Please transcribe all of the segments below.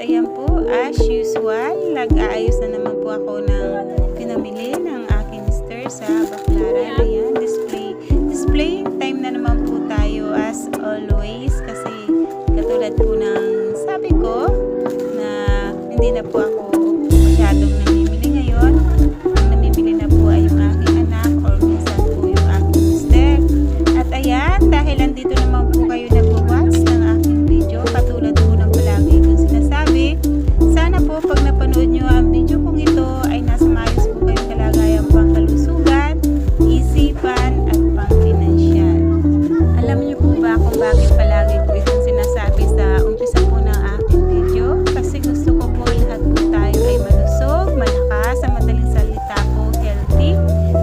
ayan po, as usual, nag-aayos na naman po ako ng pinamili ng aking mister sa Baclaran. Ayan, display time na naman po tayo as always, kasi katulad po ng sabi ko na hindi na po ako masyadong namimili ngayon. Ang namimili na po ay yung aking anak or minsan po yung aking mister. At ayan, dahil andito naman po kayo nag-watch ng aking video, katulad po ng palagi kong sinasabi, sana po pag napanood nyo ang video kong ito ay nasa maayos po kayong kalagayan, pangkalusugan, isipan at pang-pinansyal. Alam niyo po ba kung bakit palagi ko itong sinasabi sa umpisa po ng aking video? Kasi gusto ko po lahat po tayo ay malusog, malakas, sa madaling salita po healthy.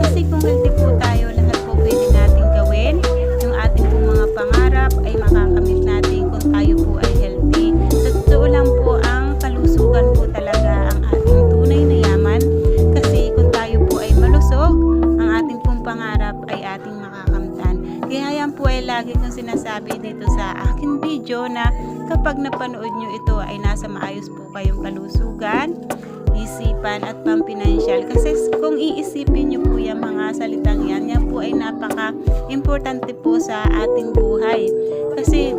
Kasi kung healthy po tayo, lahat po pwede natin gawin. Yung ating po mga pangarap ay makakamit natin kung tayo po ay healthy. Sa totoo lang po, ang kalusugan po talaga ang ating tunay na yaman. Kasi kung tayo po ay malusog, ang ating pong pangarap ay ating makakamtan. Kaya yan po ay lagi kong sinasabi dito sa aking video na kapag napanood nyo ito ay nasa maayos po kayong kalusugan, isipan at pampinansyal. Kasi kung iisipin nyo po yung mga salitang yan, yan po ay napaka-importante po sa ating buhay. Kasi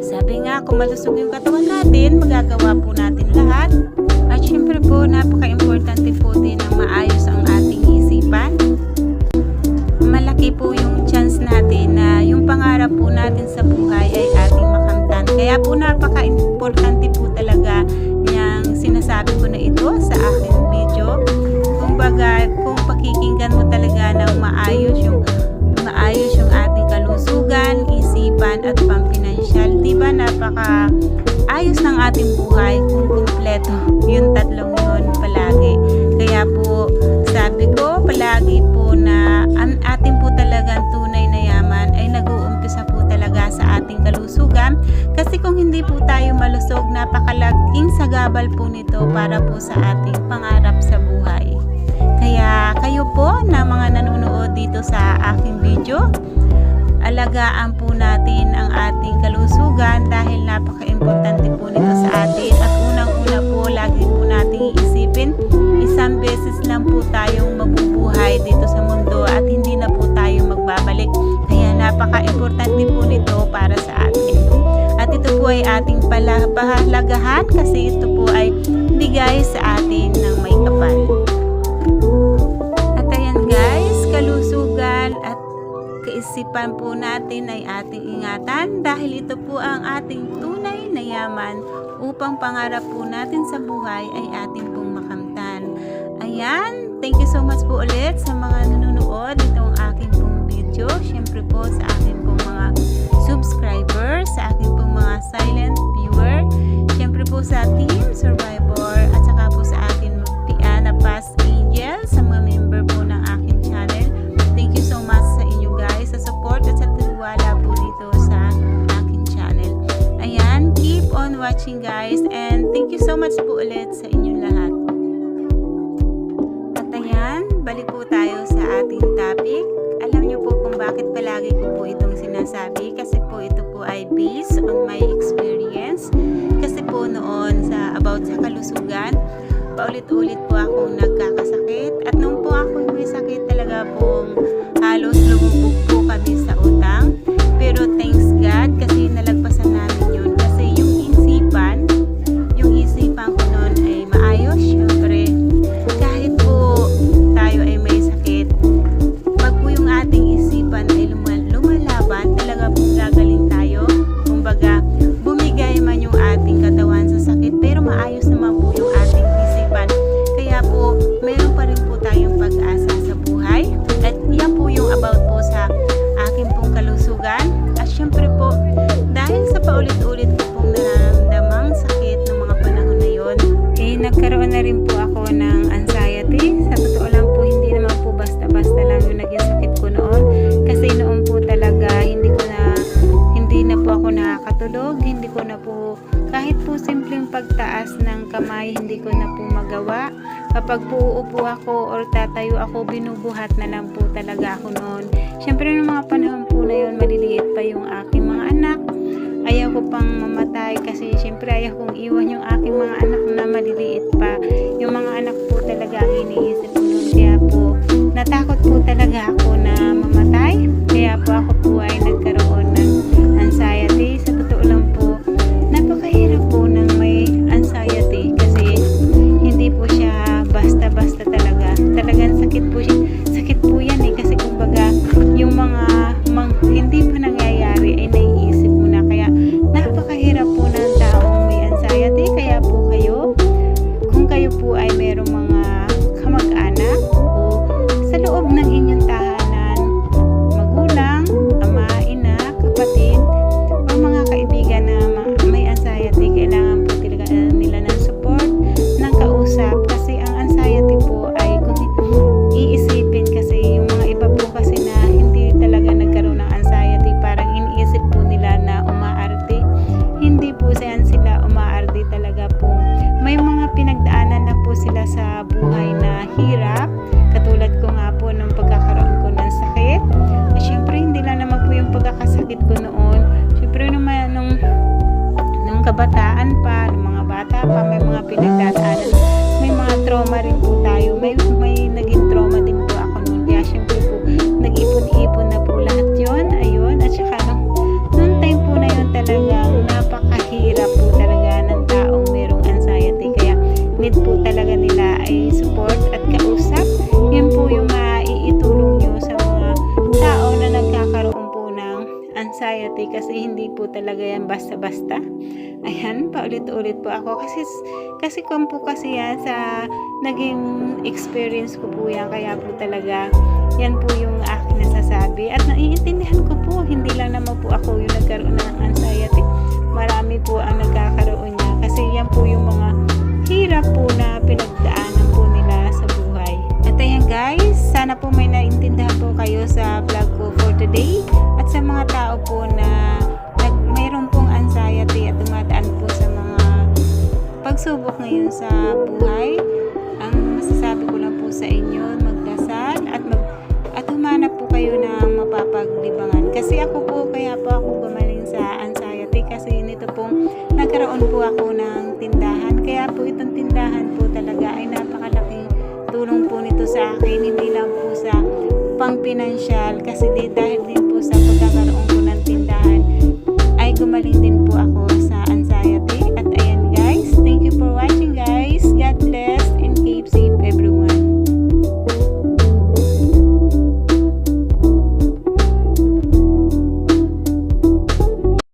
sabi nga, kung malusog yung katawan natin, magagawa po natin lahat. At syempre po, napaka-importante po din na maayos ang ating isipan. Malaki po yung chance natin na yung pangarap po natin sa buhay ay ating makamtan. Kaya po napaka-importante po talaga niyang sinasabi ko na ito sa aking video. Kumbaga, kung pakikinggan mo talaga ng maayos yung ating kalusugan, isipan at pampinansyal, diba napaka-ayos ng ating buhay kung kumpleto yung tatlong yun palagi. Kaya po, sabi ko palagi po na ang ating po talagang tunay na yaman ay nag-uumpisa po talaga sa ating kalusugan. Kasi kung hindi po tayo malusog, napakalaking sagabal po nito para po sa ating pangarap sa buhay. Kaya kayo po na mga nanonood dito sa aking video, alagaan po natin ang ating kalusugan dahil napaka-importante po nito sa atin. At unang-una po, lagi po nating iisipin, isang beses lang po tayong mabubuhay dito sa mundo at hindi na po tayo magbabalik. Kaya napaka-importante po nito para sa atin. At ito po ay ating pahalagahan kasi ito po ay bigay sa atin ng may kapal. At ayan guys, kalusugan at kaisipan po natin ay ating ingatan dahil ito po ang ating tunay na yaman upang pangarap po natin sa buhay ay ating pong makamtan. Ayan, thank you so much po ulit sa mga nanonood itong aking pong video. Syempre po sa aking pong mga subscribers, sa aking pong mga silent viewer, syempre po sa Team Survivor at saka po sa aking Piana Past Angel, sa mga member po ng aking channel. Thank you so much sa inyo guys sa support at sa tiwala po dito sa aking channel. Ayan, keep on watching guys and thank you so much po ulit sa inyong lahat. At ayan, balik po tayo sa ating topic. Alam niyo po kung bakit palagi ko po itong sinasabi, kasi po ito po ay based on my experience. Kasi po noon about sa kalusugan, paulit-ulit po akong nagkakasakit at nung po ako may sakit talaga pong halos lumubog po kami sa utang. Pero thanks God kasi nalagpasan namin yun, kasi yung isipan ko noon ay maayos. Syempre kahit po tayo ay may sakit, pag po yung ating isipan ay lumalaban, talaga pong gagaling tayo. Kumbaga bumigay man yung ating katawan sa sakit, pero maayos naman po yung ating isipan. Kaya po meron pa rin po tayong pag-asa sa buhay. At yan po yung about po sa aking pong kalusugan. At syempre po, dahil sa paulit-ulit ko pong nararamdamang sakit ng mga panahon na yon, nagkaroon na rin po ako ng anxiety. Sa totoo lang po, hindi naman po basta-basta lang yung naging sakit ko noon. Kasi noon po talaga, hindi na po ako nakakatulog. Hindi ko na po, kahit po simpleng pagtaas ng kamay, hindi ko na po magawa. Kapag po uupo ako or tatayo ako, binubuhat na lang po talaga ako noon. Syempre, ng mga panahon po na yun, maliliit pa yung aking mga anak. ayaw ko pang mamatay kasi syempre ayaw kong iwan yung aking mga anak na maliliit pa. Yung mga anak po talaga ang iniisip ko nun. Kaya po natakot po talaga ako na mamatay. Kaya po ako po ay nagkaroon ng anxiety. Sa totoo lang po, napakahirap po ng may anxiety kasi hindi po siya basta-basta talaga. Talagang sakit po siya. Sakit po yan kasi kumbaga yung mga hindi pa nangyayari ay naiisip mo na. Kaya napakahirap po ng taong may anxiety. Kaya po kayo, kung kayo po ay merong mga kamag-anak o sa loob ng inyong tahanan, magulang, ama, ina, kapatid, o mga kaibigan na may anxiety, kailangan po talaga nila ng support, ng kausap. Kasi ang anxiety po ay kung iisipin kasi yung mga iba po kasi na hindi talaga nagkaroon ng anxiety, parang iniisip po nila na umaarte. Hindi po sila umaarte talaga po. May mga pinagdaanan na po sila sa buhay na hirap. Katulad ko nga po nung pagkakaroon ko ng sakit. At syempre hindi lang naman po yung pagkakasakit ko noon. Syempre nung kabataan pa, nung mga bata pa, may mga pinagdaanan. May mga trauma rin po tayo. May naging trauma din po ako noon. Kaya syempre po, nag-ipon-ipon na po lahat yun. Ayun. At saka nung time po na yun talagang napakahirap po talaga ng taong merong anxiety. Kaya need po talaga nila ay support at kausap. Yun po yung maiitulong nyo sa mga tao na nagkakaroon po ng anxiety kasi hindi po talaga yan basta-basta. Ayan, paulit-ulit po ako kasi kung po kasi yan sa naging experience ko po yan, kaya po talaga yan po yung aking nasasabi at naiintindihan ko po, hindi lang naman po ako yung nagkaroon ng anxiety, marami po ang nagkakaroon niya kasi yan po yung mga hirap po na pinagdaanan po nila sa buhay. At ayan guys, sana po may naintindihan po kayo sa vlog ko for today at sa mga tao po na mayroon pong anxiety at dumadaan po sa mga pagsubok ngayon sa buhay. Ang masasabi ko lang po sa inyo, magdasal at humanap po kayo ng mapapaglibangan. Kasi ako po, kaya po ako gumaling sa anxiety kasi nito pong nagkaroon po ako ng tindahan. Kaya po itong tindahan po talaga ay napakalaking tulong po nito sa akin. Hindi lang po sa pang-pinansyal kasi dahil din po sa pagkakaroon ko ng tindahan ay gumaling din po ako